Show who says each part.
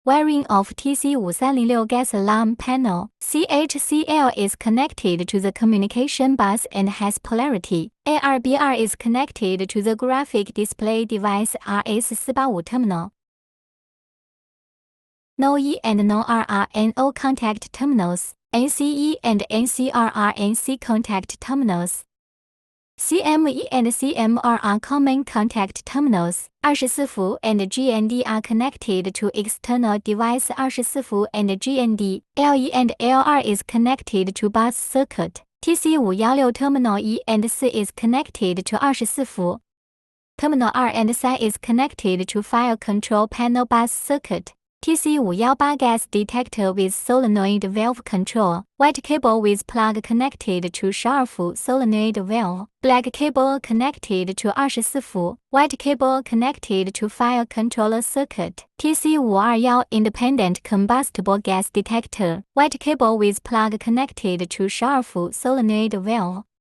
Speaker 1: Wiring of TC5306 gas alarm panel. CHCL is connected to the communication bus and has polarity. ARBR is connected to the graphic display device RS485 terminal. No E and no R are NO contact terminals. NCE and NCR are NC contact terminals. CME and CMR are common contact terminals. 24 伏 and GND are connected to external device 24 伏 and GND. LE and LR is connected to bus circuit. TC516 terminal E and C is connected to 24 伏. Terminal R and C is connected to fire control panel bus circuit. TC518 gas detector with solenoid valve control. White cable with plug connected to 12 伏 solenoid valve. Black cable connected to 24 伏. White cable connected to fire controller circuit. TC521 independent combustible gas detector. White cable with plug connected to 12 伏 solenoid valve.